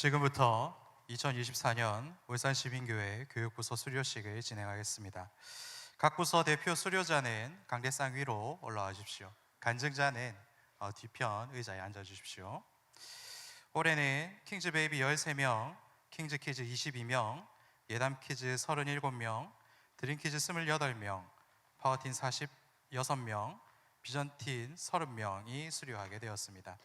지금부터 2024년 울산시민교회 교육부서 수료식을 진행하겠습니다. 각 부서 대표 수료자는 강대상 위로 올라와 주십시오. 간증자는 뒤편 의자에 앉아 주십시오. 올해는 킹즈베이비 13명, 킹즈키즈 22명, 예담키즈 37명, 드림키즈 28명, 파워틴 46명, 비전틴 30명이 수료하게 되었습니다.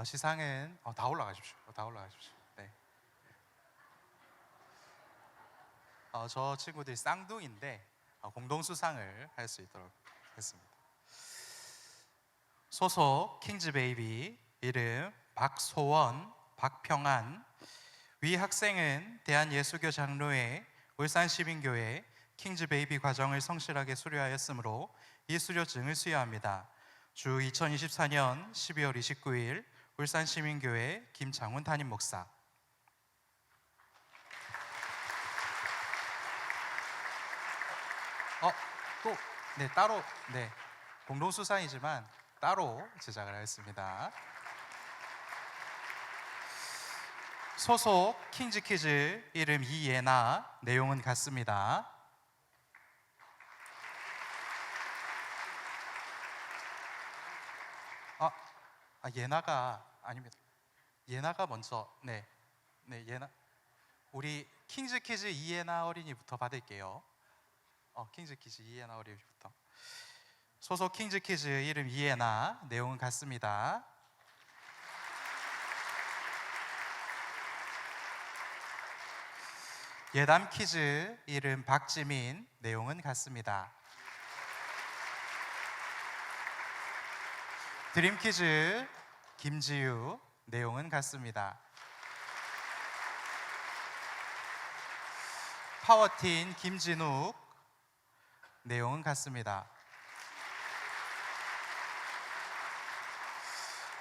시상은 다 올라가십시오. 네. 저 친구들이 쌍둥이인데 공동 수상을 할 수 있도록 했습니다. 소속 킹즈베이비 이름 박소원, 박평안. 위 학생은 대한예수교 장로회 울산시민교회 킹즈베이비 과정을 성실하게 수료하였으므로 이 수료증을 수여합니다. 주 2024년 12월 29일 울산시민교회 김장훈 담임 목사. 따로 공동 수상이지만 따로 제작을 하였습니다. 소속 킹즈키즈 이름 이예나. 내용은 같습니다. 예나가 아닙니다. 예나가 먼저. 예나. 우리 킹즈키즈 이예나 어린이부터 받을게요. 킹즈키즈 이예나 어린이부터. 소속 킹즈키즈 이름 이예나. 내용은 같습니다. 예담키즈 이름 박지민. 내용은 같습니다. 드림키즈 김지유. 내용은 같습니다. 파워틴 김진욱. 내용은 같습니다.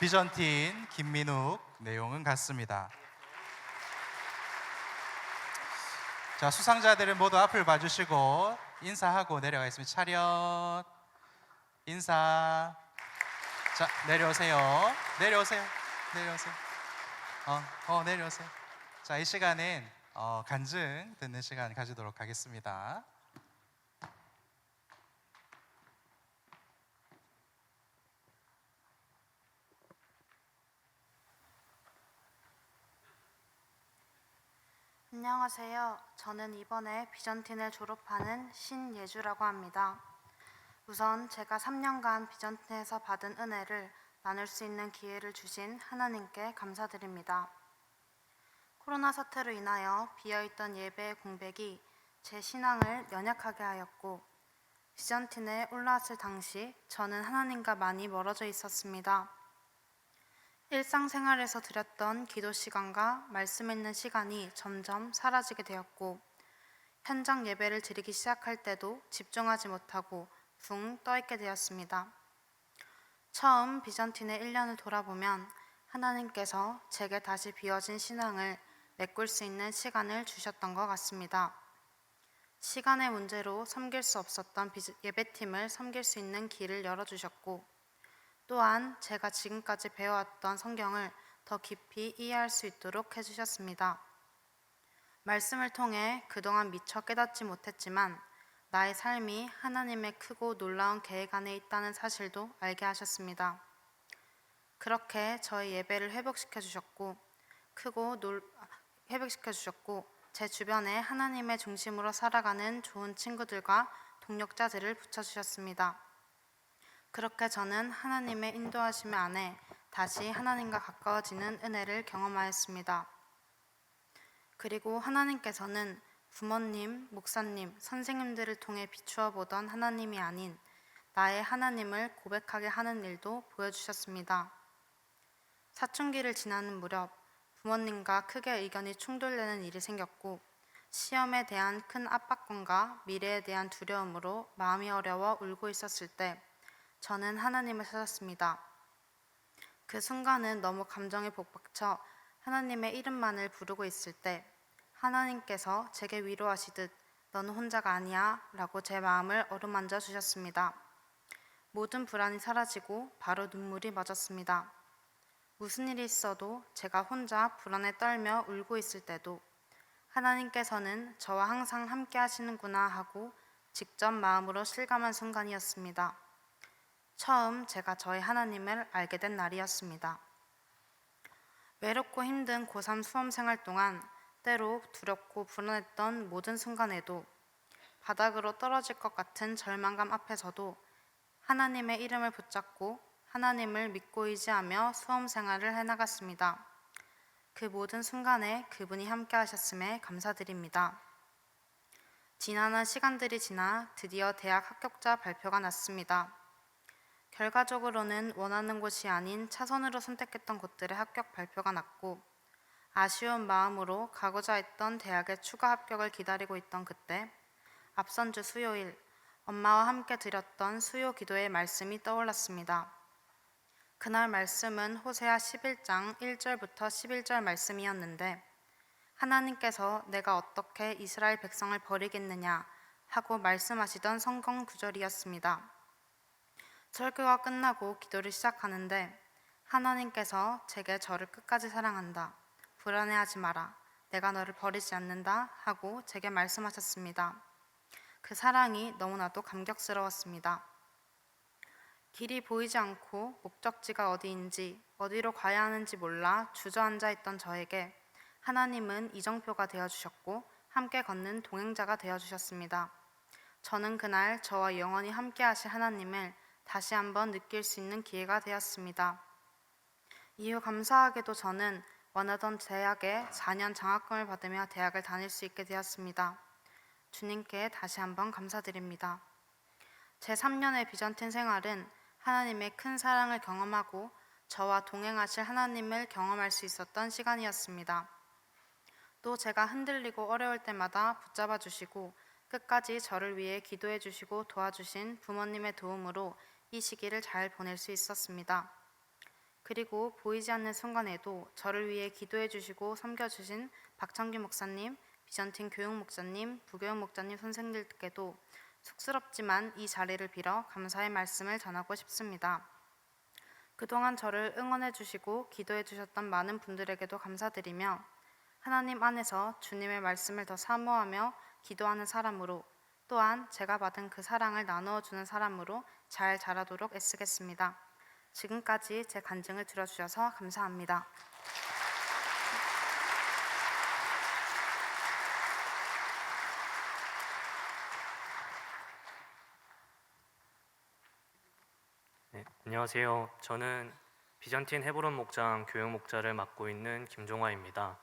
비전틴 김민욱. 내용은 같습니다. 자, 수상자들은 모두 앞을 봐주시고 인사하고 내려가겠습니다. 차렷. 인사. 자, 내려오세요. 내려오세요. 자, 이 시간은 간증 듣는 시간 가지도록 하겠습니다. 안녕하세요. 저는 이번에 비전틴을 졸업하는 신예주라고 합니다. 우선 제가 3년간 비전틴에서 받은 은혜를 나눌 수 있는 기회를 주신 하나님께 감사드립니다. 코로나 사태로 인하여 비어있던 예배의 공백이 제 신앙을 연약하게 하였고, 비전틴에 올라왔을 당시 저는 하나님과 많이 멀어져 있었습니다. 일상생활에서 드렸던 기도 시간과 말씀 읽는 시간이 점점 사라지게 되었고, 현장 예배를 드리기 시작할 때도 집중하지 못하고 붕 떠있게 되었습니다. 처음 비전틴의 1년을 돌아보면 하나님께서 제게 다시 비워진 신앙을 메꿀 수 있는 시간을 주셨던 것 같습니다. 시간의 문제로 섬길 수 없었던 예배팀을 섬길 수 있는 길을 열어주셨고, 또한 제가 지금까지 배워왔던 성경을 더 깊이 이해할 수 있도록 해주셨습니다. 말씀을 통해 그동안 미처 깨닫지 못했지만 나의 삶이 하나님의 크고 놀라운 계획 안에 있다는 사실도 알게 하셨습니다. 그렇게 저의 예배를 회복시켜 주셨고 제 주변에 하나님의 중심으로 살아가는 좋은 친구들과 동력자들을 붙여주셨습니다. 그렇게 저는 하나님의 인도하심 안에 다시 하나님과 가까워지는 은혜를 경험하였습니다. 그리고 하나님께서는 부모님, 목사님, 선생님들을 통해 비추어 보던 하나님이 아닌 나의 하나님을 고백하게 하는 일도 보여주셨습니다. 사춘기를 지나는 무렵 부모님과 크게 의견이 충돌되는 일이 생겼고, 시험에 대한 큰 압박감과 미래에 대한 두려움으로 마음이 어려워 울고 있었을 때 저는 하나님을 찾았습니다. 그 순간은 너무 감정에 복박쳐 하나님의 이름만을 부르고 있을 때 하나님께서 제게 위로하시듯 너는 혼자가 아니야 라고 제 마음을 어루만져 주셨습니다. 모든 불안이 사라지고 바로 눈물이 멎었습니다. 무슨 일이 있어도 제가 혼자 불안에 떨며 울고 있을 때도 하나님께서는 저와 항상 함께 하시는구나 하고 직접 마음으로 실감한 순간이었습니다. 처음 제가 저의 하나님을 알게 된 날이었습니다. 외롭고 힘든 고3 수험 생활 동안 때로 두렵고 불안했던 모든 순간에도 바닥으로 떨어질 것 같은 절망감 앞에서도 하나님의 이름을 붙잡고 하나님을 믿고 의지하며 수험 생활을 해나갔습니다. 그 모든 순간에 그분이 함께 하셨음에 감사드립니다. 지난한 시간들이 지나 드디어 대학 합격자 발표가 났습니다. 결과적으로는 원하는 곳이 아닌 차선으로 선택했던 곳들의 합격 발표가 났고 아쉬운 마음으로 가고자 했던 대학의 추가 합격을 기다리고 있던 그때 앞선 주 수요일 엄마와 함께 드렸던 수요 기도의 말씀이 떠올랐습니다. 그날 말씀은 호세아 11장 1절부터 11절 말씀이었는데 하나님께서 내가 어떻게 이스라엘 백성을 버리겠느냐 하고 말씀하시던 성경 구절이었습니다. 설교가 끝나고 기도를 시작하는데 하나님께서 제게 저를 끝까지 사랑한다. 불안해하지 마라. 내가 너를 버리지 않는다 하고 제게 말씀하셨습니다. 그 사랑이 너무나도 감격스러웠습니다. 길이 보이지 않고 목적지가 어디인지 어디로 가야 하는지 몰라 주저앉아 있던 저에게 하나님은 이정표가 되어주셨고 함께 걷는 동행자가 되어주셨습니다. 저는 그날 저와 영원히 함께 하실 하나님을 다시 한번 느낄 수 있는 기회가 되었습니다. 이후 감사하게도 저는 원하던 대학에 4년 장학금을 받으며 대학을 다닐 수 있게 되었습니다. 주님께 다시 한번 감사드립니다. 제 3년의 비전팀 생활은 하나님의 큰 사랑을 경험하고 저와 동행하실 하나님을 경험할 수 있었던 시간이었습니다. 또 제가 흔들리고 어려울 때마다 붙잡아 주시고 끝까지 저를 위해 기도해 주시고 도와주신 부모님의 도움으로 이 시기를 잘 보낼 수 있었습니다. 그리고 보이지 않는 순간에도 저를 위해 기도해 주시고 섬겨주신 박창규 목사님, 비전팀 교육 목사님, 부교육 목사님 선생님들께도 쑥스럽지만 이 자리를 빌어 감사의 말씀을 전하고 싶습니다. 그동안 저를 응원해 주시고 기도해 주셨던 많은 분들에게도 감사드리며 하나님 안에서 주님의 말씀을 더 사모하며 기도하는 사람으로 또한 제가 받은 그 사랑을 나누어 주는 사람으로 잘 자라도록 애쓰겠습니다. 지금까지 제 간증을 들어주셔서 감사합니다. 네, 안녕하세요. 저는 비전틴 헤브론 목장 교육 목자를 맡고 있는 김종화입니다.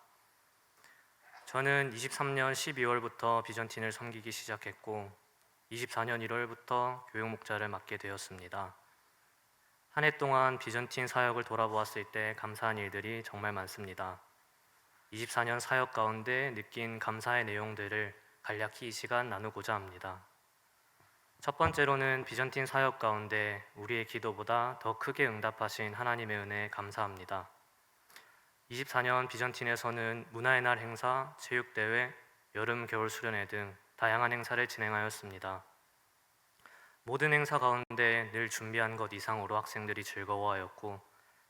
저는 23년 12월부터 비전틴을 섬기기 시작했고 24년 1월부터 교육 목자를 맡게 되었습니다. 한 해 동안 비전틴 사역을 돌아보았을 때 감사한 일들이 정말 많습니다. 24년 사역 가운데 느낀 감사의 내용들을 간략히 이 시간 나누고자 합니다. 첫 번째로는 비전팀 사역 가운데 우리의 기도보다 더 크게 응답하신 하나님의 은혜에 감사합니다. 24년 비전팀에서는 문화의 날 행사, 체육대회, 여름, 겨울 수련회 등 다양한 행사를 진행하였습니다. 모든 행사 가운데 늘 준비한 것 이상으로 학생들이 즐거워하였고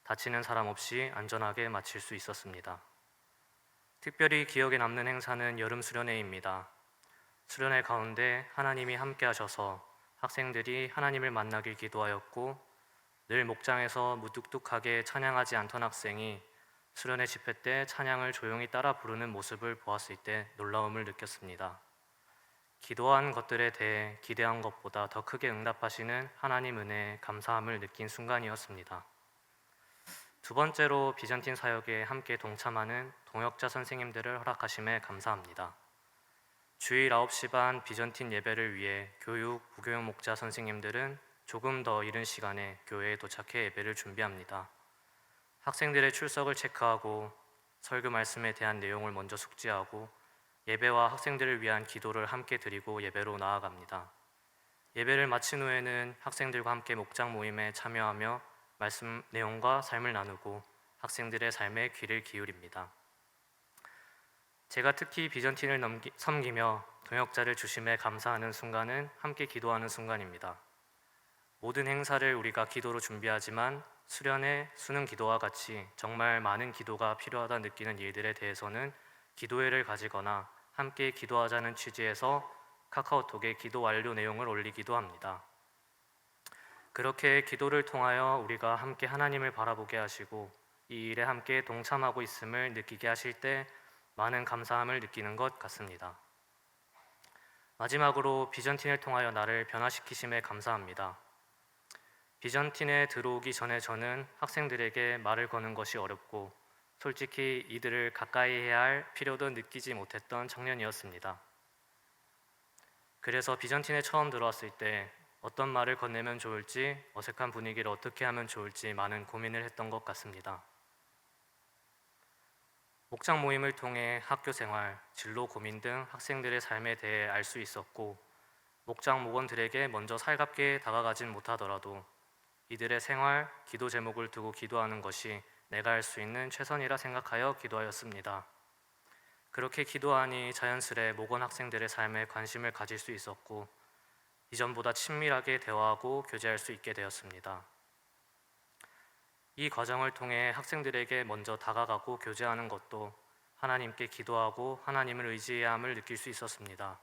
다치는 사람 없이 안전하게 마칠 수 있었습니다. 특별히 기억에 남는 행사는 여름 수련회입니다. 수련회 가운데 하나님이 함께 하셔서 학생들이 하나님을 만나길 기도하였고 늘 목장에서 무뚝뚝하게 찬양하지 않던 학생이 수련회 집회 때 찬양을 조용히 따라 부르는 모습을 보았을 때 놀라움을 느꼈습니다. 기도한 것들에 대해 기대한 것보다 더 크게 응답하시는 하나님 은혜에 감사함을 느낀 순간이었습니다. 두 번째로 비전팀 사역에 함께 동참하는 동역자 선생님들을 허락하심에 감사합니다. 주일 9시 반 비전팀 예배를 위해 교육, 부교육 목자 선생님들은 조금 더 이른 시간에 교회에 도착해 예배를 준비합니다. 학생들의 출석을 체크하고 설교 말씀에 대한 내용을 먼저 숙지하고 예배와 학생들을 위한 기도를 함께 드리고 예배로 나아갑니다. 예배를 마친 후에는 학생들과 함께 목장 모임에 참여하며 말씀 내용과 삶을 나누고 학생들의 삶에 귀를 기울입니다. 제가 특히 비전팀을 섬기며 동역자를 주심에 감사하는 순간은 함께 기도하는 순간입니다. 모든 행사를 우리가 기도로 준비하지만 수련회, 수능 기도와 같이 정말 많은 기도가 필요하다 느끼는 일들에 대해서는 기도회를 가지거나 함께 기도하자는 취지에서 카카오톡에 기도 완료 내용을 올리기도 합니다. 그렇게 기도를 통하여 우리가 함께 하나님을 바라보게 하시고 이 일에 함께 동참하고 있음을 느끼게 하실 때 많은 감사함을 느끼는 것 같습니다. 마지막으로 비전틴을 통하여 나를 변화시키심에 감사합니다. 비전틴에 들어오기 전에 저는 학생들에게 말을 거는 것이 어렵고 솔직히 이들을 가까이 해야 할 필요도 느끼지 못했던 청년이었습니다. 그래서 비전틴에 처음 들어왔을 때 어떤 말을 건네면 좋을지, 어색한 분위기를 어떻게 하면 좋을지 많은 고민을 했던 것 같습니다. 목장 모임을 통해 학교 생활, 진로 고민 등 학생들의 삶에 대해 알 수 있었고 목장 목원들에게 먼저 살갑게 다가가진 못하더라도 이들의 생활, 기도 제목을 두고 기도하는 것이 내가 할 수 있는 최선이라 생각하여 기도하였습니다. 그렇게 기도하니 자연스레 목원 학생들의 삶에 관심을 가질 수 있었고 이전보다 친밀하게 대화하고 교제할 수 있게 되었습니다. 이 과정을 통해 학생들에게 먼저 다가가고 교제하는 것도 하나님께 기도하고 하나님을 의지해야 함을 느낄 수 있었습니다.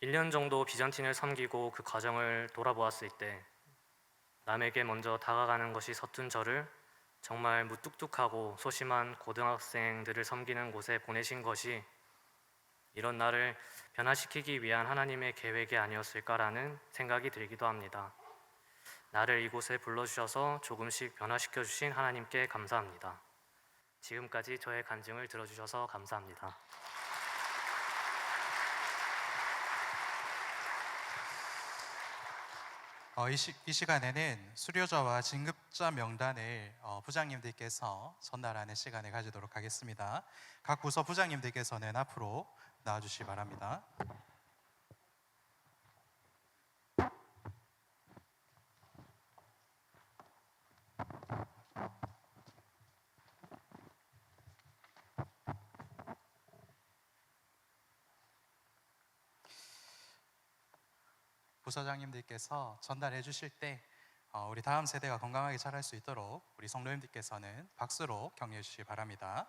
1년 정도 비전틴을 섬기고 그 과정을 돌아보았을 때 남에게 먼저 다가가는 것이 서툰 저를 정말 무뚝뚝하고 소심한 고등학생들을 섬기는 곳에 보내신 것이 이런 나를 변화시키기 위한 하나님의 계획이 아니었을까라는 생각이 들기도 합니다. 나를 이곳에 불러주셔서 조금씩 변화시켜 주신 하나님께 감사합니다. 지금까지 저의 간증을 들어주셔서 감사합니다. 이 시간에는 수료자와 진급자 명단을 부장님들께서 전달하는 시간을 가지도록 하겠습니다. 각 부서 부장님들께서는 앞으로 나와주시기 바랍니다. 부서장님들께서 전달해 주실 때 우리 다음 세대가 건강하게 자랄 수 있도록 우리 성도님들께서는 박수로 격려해 주시기 바랍니다.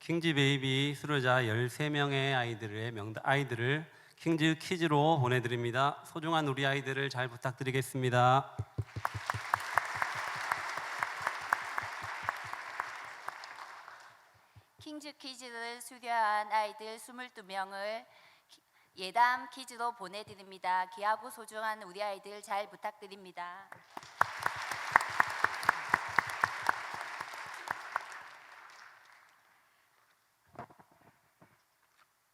킹즈 베이비 수료자 13명의 아이들을 킹즈 키즈로 보내드립니다. 소중한 우리 아이들을 잘 부탁드리겠습니다. 킹즈 퀴즈를 수료한 아이들 22명을 예담 퀴즈로 보내드립니다. 귀하고 소중한 우리 아이들 잘 부탁드립니다.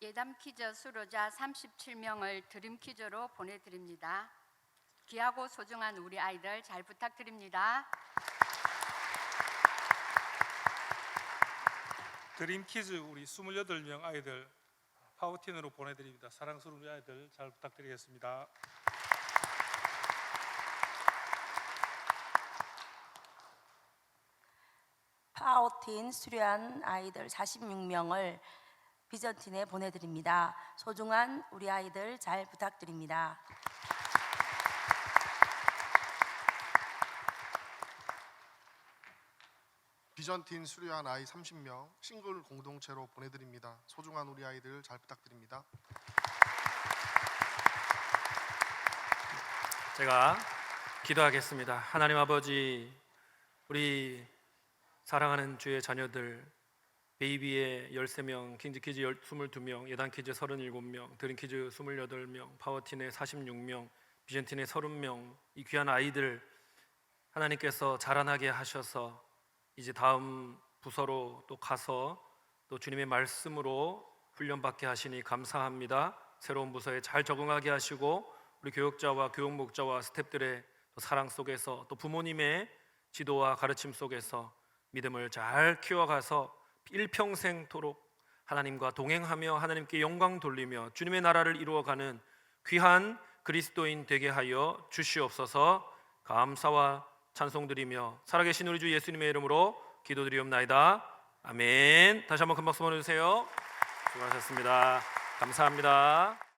예담 퀴즈 수료자 37명을 드림 퀴즈로 보내드립니다. 귀하고 소중한 우리 아이들 잘 부탁드립니다. 드림 키즈 우리 28명 아이들 파워틴으로 보내드립니다. 사랑스러운 우리 아이들 잘 부탁드리겠습니다. 파워틴 수료한 아이들 46명을 비전틴에 보내드립니다. 소중한 우리 아이들 잘 부탁드립니다. 비전틴 수료한 아이 30명 싱글 공동체로 보내드립니다. 소중한 우리 아이들 잘 부탁드립니다. 제가 기도하겠습니다. 하나님 아버지, 우리 사랑하는 주의 자녀들 베이비의 13명, 킹즈키즈 22명, 예단키즈 37명, 드림키즈 28명, 파워틴의 46명, 비전틴의 30명, 이 귀한 아이들 하나님께서 자라나게 하셔서 이제 다음 부서로 또 가서 또 주님의 말씀으로 훈련받게 하시니 감사합니다. 새로운 부서에 잘 적응하게 하시고 우리 교육자와 교육목자와 스태프들의 사랑 속에서 또 부모님의 지도와 가르침 속에서 믿음을 잘 키워가서 일평생토록 하나님과 동행하며 하나님께 영광 돌리며 주님의 나라를 이루어가는 귀한 그리스도인 되게 하여 주시옵소서. 감사와 찬송드리며 살아계신 우리 주 예수님의 이름으로 기도드리옵나이다. 아멘. 다시 한번 큰 박수 보내주세요. 수고하셨습니다. 감사합니다.